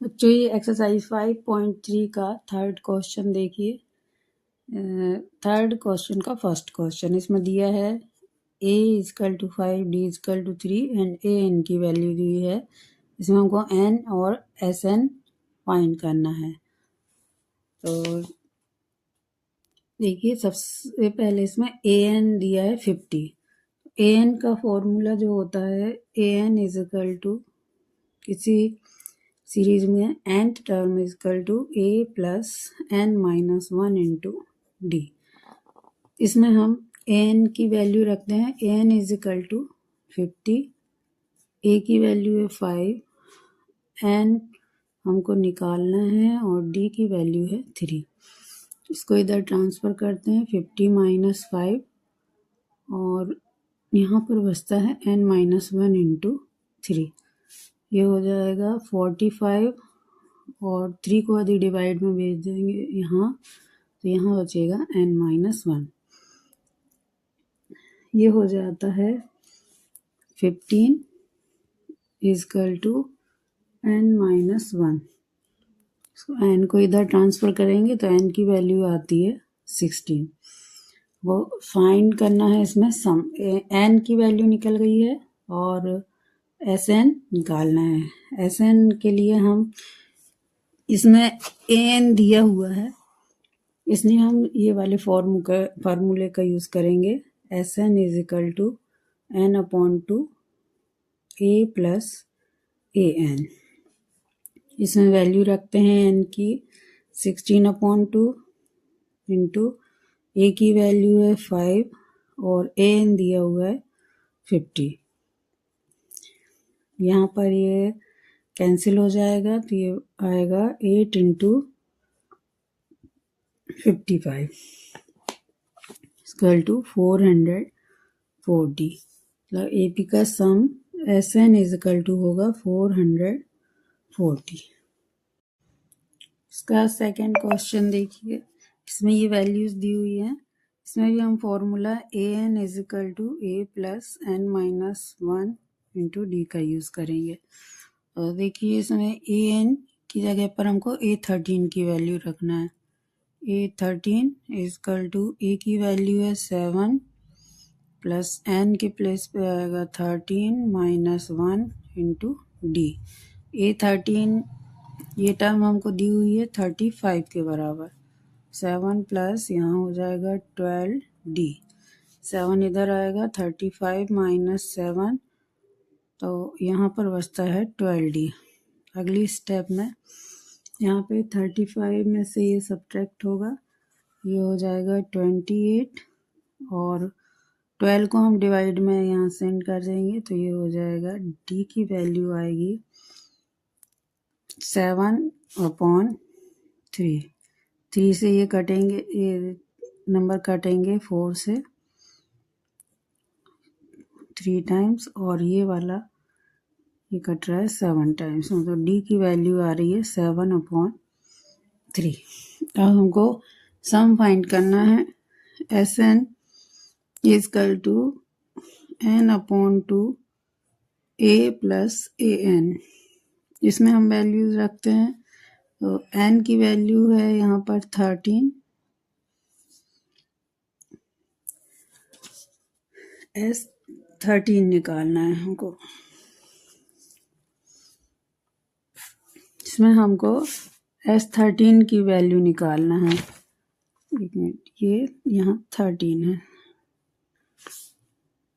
Actually exercise 5.3 का third question देखिए। Third question का फर्स्ट क्वेश्चन इसमें दिया है a = 5, d = 3 and a n की वैल्यू दी है। इसमें हमको n और sn फाइंड करना है। तो देखिए सबसे पहले इसमें an दिया है 50। an का फॉर्मूला जो होता है an = किसी सीरीज में nth term = a plus n minus 1 into D. इसमें हम an की वैल्यू रखते हैं an = 50, a की वैल्यू है 5, n हमको निकालना है और d की वैल्यू है 3। इसको इधर ट्रांसफ़र करते हैं 50 माइनस 5 और यहाँ पर बचता है n माइनस 1 इंटू 3। ये हो जाएगा 45 और 3 को यदि डिवाइड में भेज देंगे यहाँ तो यहाँ बचेगा n माइनस 1। ये हो जाता है 15 = n माइनस 1। n को इधर ट्रांसफ़र करेंगे तो n की वैल्यू आती है 16। वो फाइंड करना है इसमें सम। n की वैल्यू निकल गई है और sn निकालना है। sn के लिए हम इसमें an दिया हुआ है इसलिए हम ये वाले फार्मूले का यूज़ करेंगे। sn = n/2 a plus an। इसमें वैल्यू रखते हैं n की 16/2 इंटू a की वैल्यू है 5 और an दिया हुआ है 50। यहाँ पर ये कैंसिल हो जाएगा तो ये आएगा 8 इंटू 55 = 440। मतलब AP का सम SN = होगा 440। इसका सेकंड क्वेश्चन देखिए। इसमें ये वैल्यूज दी हुई हैं। इसमें भी हम formula AN = A plus n minus 1 into D का यूज़ करेंगे। और देखिए इसमें AN की जगह पर हमको A13 की वैल्यू रखना है। A13 = A की वैल्यू है 7 प्लस n के प्लेस पे आएगा 13 माइनस 1 इंटू डी। A13 ये टर्म हमको दी हुई है 35 के बराबर। 7 प्लस यहाँ हो जाएगा 12d। 7 इधर आएगा 35 माइनस 7 तो यहाँ पर बचता है 12d। अगली स्टेप में यहाँ पे 35 में से ये सब्ट्रैक्ट होगा, ये हो जाएगा 28 और 12 को हम डिवाइड में यहाँ सेंड कर देंगे तो ये हो जाएगा d की वैल्यू आएगी 7/3। 3 से ये कटेंगे, ये नंबर कटेंगे 4 से 3 टाइम्स और ये वाला ये कट रहा है 7 टाइम्स। मतलब d की वैल्यू आ रही है 7/3। अब हमको सम फाइंड करना है। Sn = n/2 a plus an। इसमें हम वैल्यूज रखते हैं तो n की वैल्यू है यहाँ पर 13, S13 निकालना है हमको। इसमें हमको S13 की वैल्यू निकालना है। एक मिनट, ये यहाँ 13 है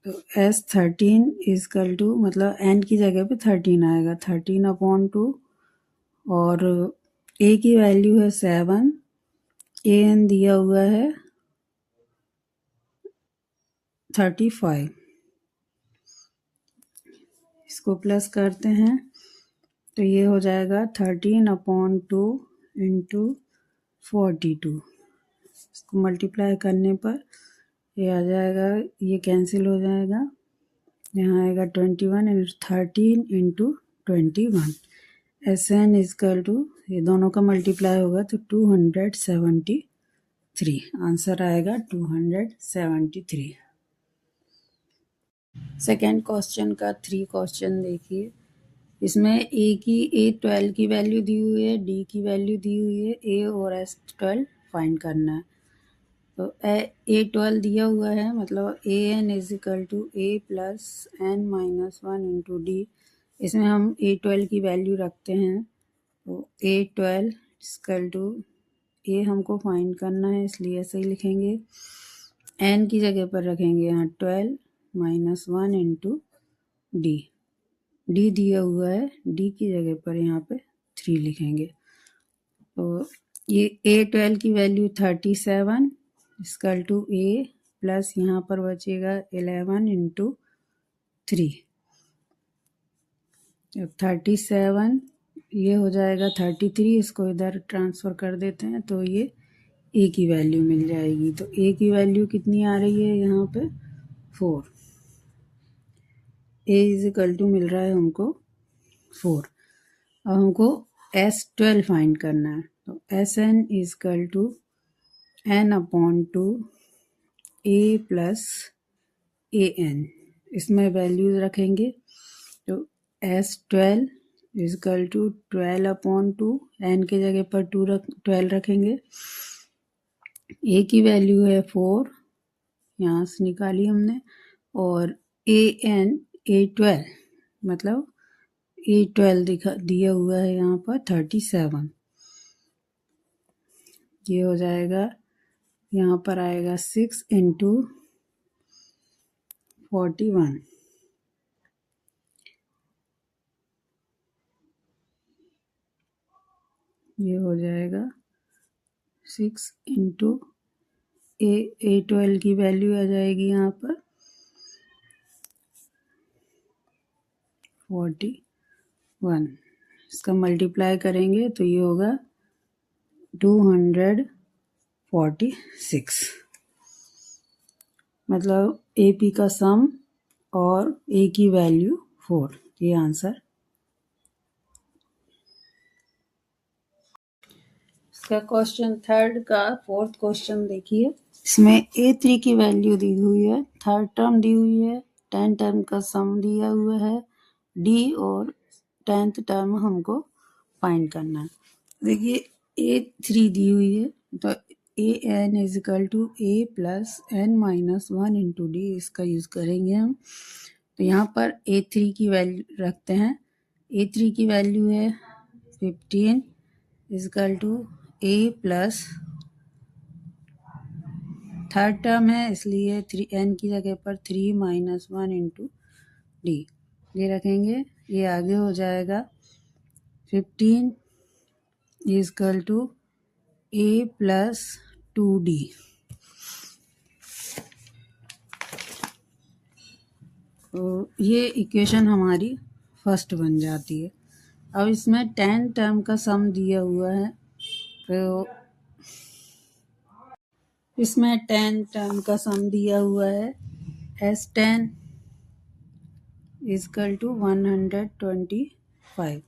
तो S13 = मतलब n की जगह पे 13 आएगा। 13/2 और a की वैल्यू है 7, an दिया हुआ है 35। इसको प्लस करते हैं तो ये हो जाएगा 13/2 इंटू 42। इसको मल्टीप्लाई करने पर ये आ जाएगा, ये कैंसिल हो जाएगा। यहाँ आएगा 21 इंटू 13 इंटू 21। Sn = ये दोनों का मल्टीप्लाई होगा तो 273। आंसर आएगा 273। सेकेंड क्वेश्चन का 3 क्वेश्चन देखिए। इसमें A12 की वैल्यू दी हुई है, D की वैल्यू दी हुई है, A और S12 फाइंड करना है। तो A12 दिया हुआ है, मतलब AN is equal to A plus N minus 1 into D. इसमें हम A12 की वैल्यू रखते हैं, तो A12 इक्वल टू A हमको फाइंड करना है, इसलिए ऐसे ही लिखेंगे। N की जगह पर रखेंगे यहाँ 12 माइनस 1 इंटू डी। डी दिया हुआ है, डी की जगह पर यहाँ पे 3 लिखेंगे। तो ये A12 की value 37 equal to A plus यहाँ पर बचेगा 11 इंटू 3। 37 ये हो जाएगा 33, इसको इधर ट्रांसफ़र कर देते हैं तो ये A की वैल्यू मिल जाएगी। तो A की वैल्यू कितनी आ रही है यहाँ पे 4। A इज इक्वल टू मिल रहा है हमको 4। अब हमको S12 फाइंड करना है, तो Sn is equal to n upon 2 A plus AN। इसमें वैल्यूज रखेंगे, तो S12 is equal to 12 upon 2, n की जगह पर 12 रखेंगे। A की वैल्यू है 4, यहाँ से निकाली हमने, और AN A12 मतलब A12 दिया हुआ है यहाँ पर 37। ये हो जाएगा, यहाँ पर आएगा 6 इंटू 41। ये हो जाएगा 6 इंटू A12 की वैल्यू आ जाएगी यहाँ पर 41। इसका मल्टीप्लाई करेंगे तो ये होगा 246। मतलब AP का सम और A की वैल्यू 4, ये आंसर। इसका क्वेश्चन थर्ड का फोर्थ क्वेश्चन देखिए। इसमें A3 की वैल्यू दी हुई है, थर्ड टर्म दी हुई है, 10 टर्म का सम दिया हुआ है, D और 10th टर्म हमको फाइंड करना है। देखिए A3 दी हुई है, तो AN is equal to A plus N minus 1 into D, इसका यूज़ करेंगे हम। तो यहाँ पर A3 की वैल्यू रखते हैं। A3 की वैल्यू है 15 is equal to A plus, third term है इसलिए N की जगह पर 3 माइनस 1 इंटू डी, ये रखेंगे। ये आगे हो जाएगा 15 is equal to A plus 2D। तो ये इक्वेशन हमारी फर्स्ट बन जाती है। अब इसमें 10 टर्म का सम दिया हुआ है, तो इसमें 10 टर्म का सम दिया हुआ है S10 इजकल टू 125।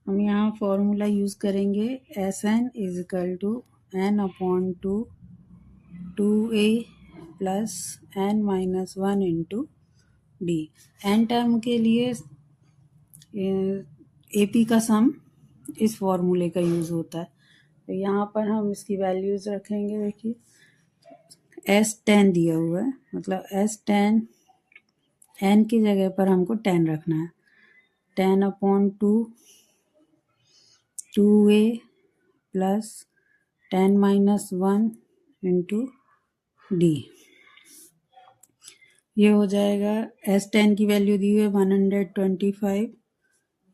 हम यहाँ फॉर्मूला यूज़ करेंगे Sn is equal to n upon 2a plus n minus 1 into D. N term के लिए AP का सम इस फॉर्मूले का यूज़ होता है। तो यहाँ पर हम इसकी वैल्यूज़ रखेंगे। देखिए S10 दिया हुआ है, मतलब S10 n की जगह पर हमको 10 रखना है। 10 upon 2a plus 10 minus 1 into D. ये हो जाएगा, S10 की वैल्यू दी हुई है 125,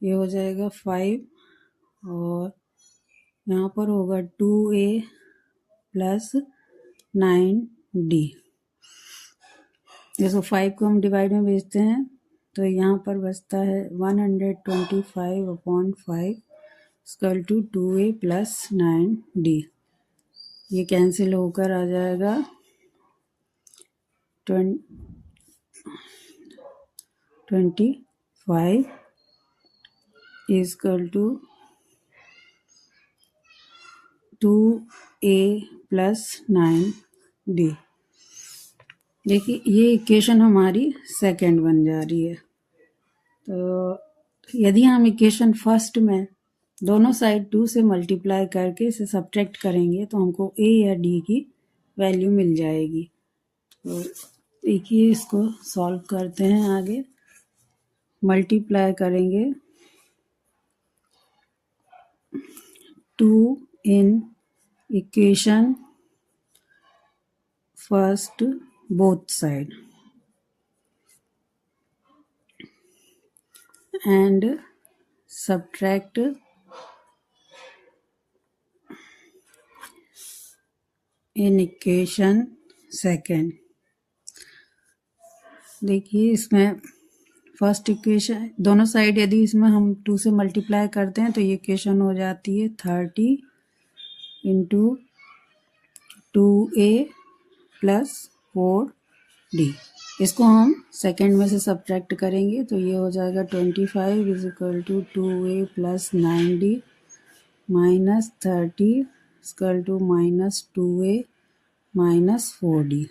ये हो जाएगा 5, और यहाँ पर होगा 2a प्लस 9d। जैसे 5 को हम डिवाइड में भेजते हैं तो यहाँ पर बचता है 125 upon 5 equal to 2a plus 9d। ये कैंसिल होकर आ जाएगा 25 equal to 2a plus 9d। देखिए ये इक्वेशन हमारी सेकंड बन जा रही है। तो यदि हम इक्वेशन फर्स्ट में दोनों साइड 2 से मल्टीप्लाई करके इसे सब्ट्रैक्ट करेंगे तो हमको ए या डी की वैल्यू मिल जाएगी। तो देखिए इसको सॉल्व करते हैं आगे। मल्टीप्लाई करेंगे 2 in equation first both side and subtract in equation second. देखिए इसमें फर्स्ट इक्वेशन दोनों साइड यदि इसमें हम 2 से मल्टीप्लाई करते हैं तो ये इक्वेशन हो जाती है 30 इंटू 2a प्लस 4d। इसको हम सेकेंड में से सब्ट्रैक्ट करेंगे तो ये हो जाएगा 25 is equal to 2a plus 9d minus 30 equal to minus 2a minus 4d।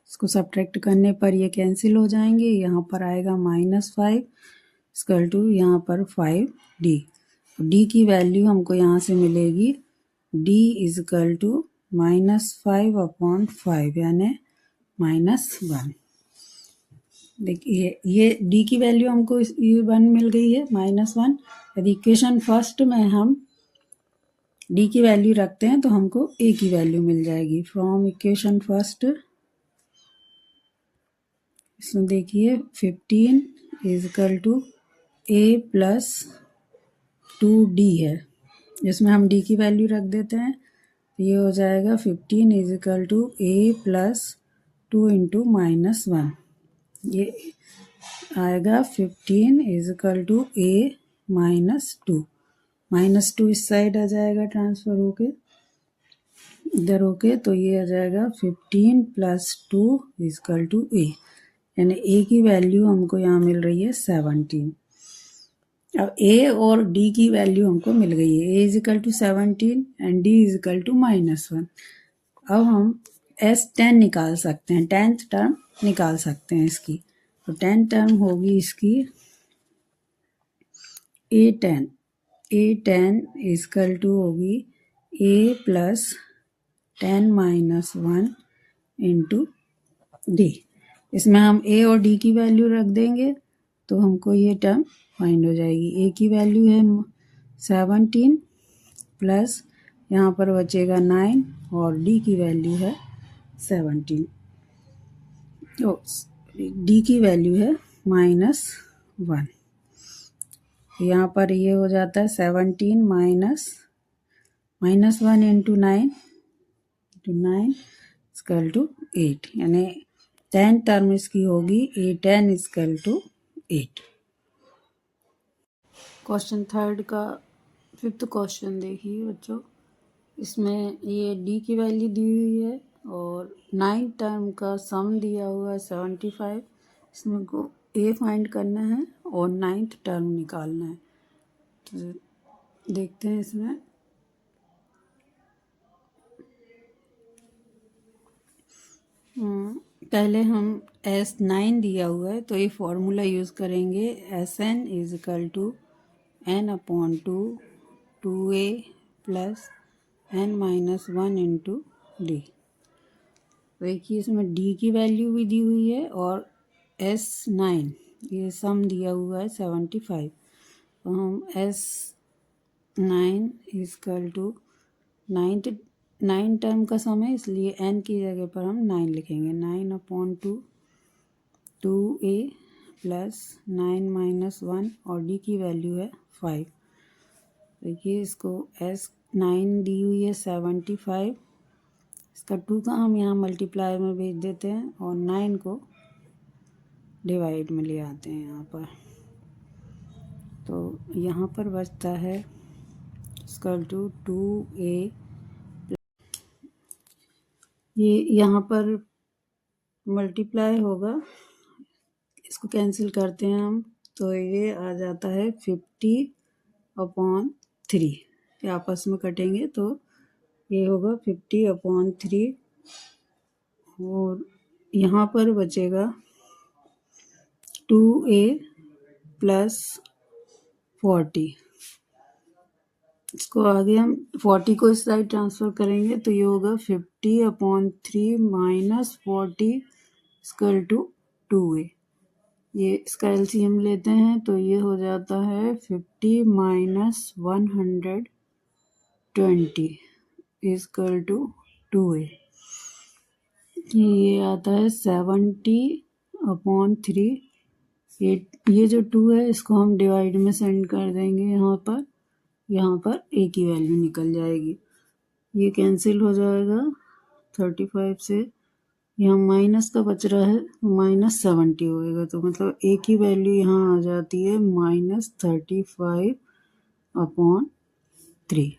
इसको सब्ट्रैक्ट करने पर ये कैंसिल हो जाएंगे। यहाँ पर आएगा -5 इक्वल टू यहाँ पर 5d। d की वैल्यू हमको यहाँ से मिलेगी d इज इक्वल टू -5/5 यानी -1। देखिए ये d की वैल्यू हमको ये 1 मिल गई है -1। यदि इक्वेशन फर्स्ट में हम d की वैल्यू रखते हैं तो हमको a की वैल्यू मिल जाएगी। फ्रॉम इक्वेशन फर्स्ट इसमें देखिए 15 is equal to a plus 2d है, जिसमें हम d की वैल्यू रख देते हैं। ये हो जाएगा 15 is equal to a plus 2 into -1। ये आएगा 15 is equal to a minus 2। -2 इस साइड आ जाएगा ट्रांसफर होके इधर होके, तो ये आ जाएगा 15 plus 2 is equal to a, यानी a की वैल्यू हमको यहाँ मिल रही है 17। अब a और d की वैल्यू हमको मिल गई है। a is equal to 17 and d is equal to -1। अब हम S10 निकाल सकते हैं, 10th टर्म निकाल सकते हैं इसकी। तो 10th टर्म होगी इसकी A10 इज इक्वल टू होगी a plus 10 minus 1 into d। इसमें हम a और d की वैल्यू रख देंगे तो हमको ये टर्म फाइंड हो जाएगी। a की वैल्यू है 17 प्लस यहाँ पर बचेगा 9 और d की वैल्यू है 17। तो d की वैल्यू है -1। यहाँ पर ये हो जाता है 17 माइनस 1 इंटू 9 इक्वल टू 8, यानी 10 टर्म इसकी होगी A10 equal to 8। Question third का 5th क्वेश्चन देखिए बच्चों। इसमें ये d की वैल्यू दी हुई है और 9 टर्म का सम दिया हुआ है 75। इसमें को a फाइंड करना है और 9th टर्म निकालना है। तो देखते हैं इसमें पहले हम S9 दिया हुआ है तो ये फॉर्मूला यूज़ करेंगे Sn is equal to n/2 2a plus n minus 1 into d. देखिए इसमें d की वैल्यू भी दी हुई है और S9 ये सम दिया हुआ है 75। तो हम S9 इक्वल टू 9 टर्म का सम है, इसलिए n की जगह पर हम 9 लिखेंगे। 9/2 2a प्लस 9 माइनस 1 और d की वैल्यू है 5। देखिए इसको S9 दी हुई है 75, इसका 2 का हम यहाँ मल्टीप्लाई में भेज देते हैं और 9 को डिवाइड में ले आते हैं यहाँ पर। तो यहाँ पर बचता है इक्वल टू 2a। ये यहाँ पर मल्टीप्लाई होगा, इसको कैंसिल करते हैं हम तो ये आ जाता है 50/3। ये आपस में कटेंगे तो ये होगा 50/3 और यहाँ पर बचेगा 2a प्लस 40। इसको आगे हम 40 को इस साइड ट्रांसफर करेंगे तो ये होगा 50/3 माइनस 40 इक्वल टू 2a। ये इसका एलसीएम लेते हैं तो ये हो जाता है 50 माइनस 120 इक्वल टू 2a। ये आता है 70/3। ये जो 2 है इसको हम डिवाइड में सेंड कर देंगे यहाँ पर a की वैल्यू निकल जाएगी। ये कैंसिल हो जाएगा 35 से, यहाँ माइनस का बच रहा है -70 होएगा, तो मतलब a की वैल्यू यहाँ आ जाती है -35/3।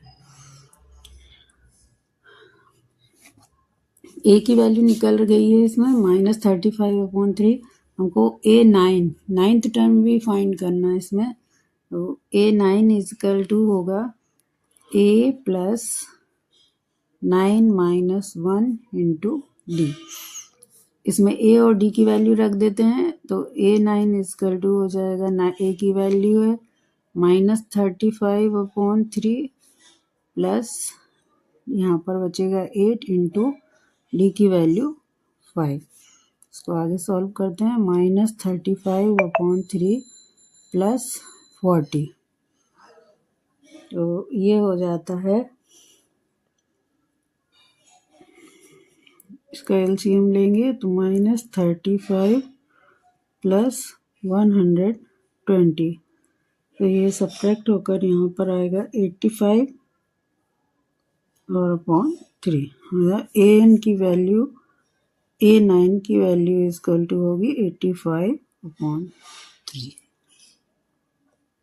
a की वैल्यू निकल गई है इसमें -35/3। हमको नाइन्थ टर्म भी फाइंड करना है इसमें, तो A9 इक्वल टू होगा a plus 9 minus 1 into D. इसमें a और d की वैल्यू रख देते हैं तो A9 इक्वल टू हो जाएगा, a की वैल्यू है -35/3 प्लस यहाँ पर बचेगा 8 इंटू डी की वैल्यू 5। इसको आगे सॉल्व करते हैं। -35/3 प्लस 40, तो ये हो जाता है, इसका एलसीएम लेंगे तो -35 प्लस 120, तो ये सब्ट्रैक्ट होकर यहाँ पर आएगा 85 और /3। A9 की वैल्यू इक्वल टू होगी 85/3।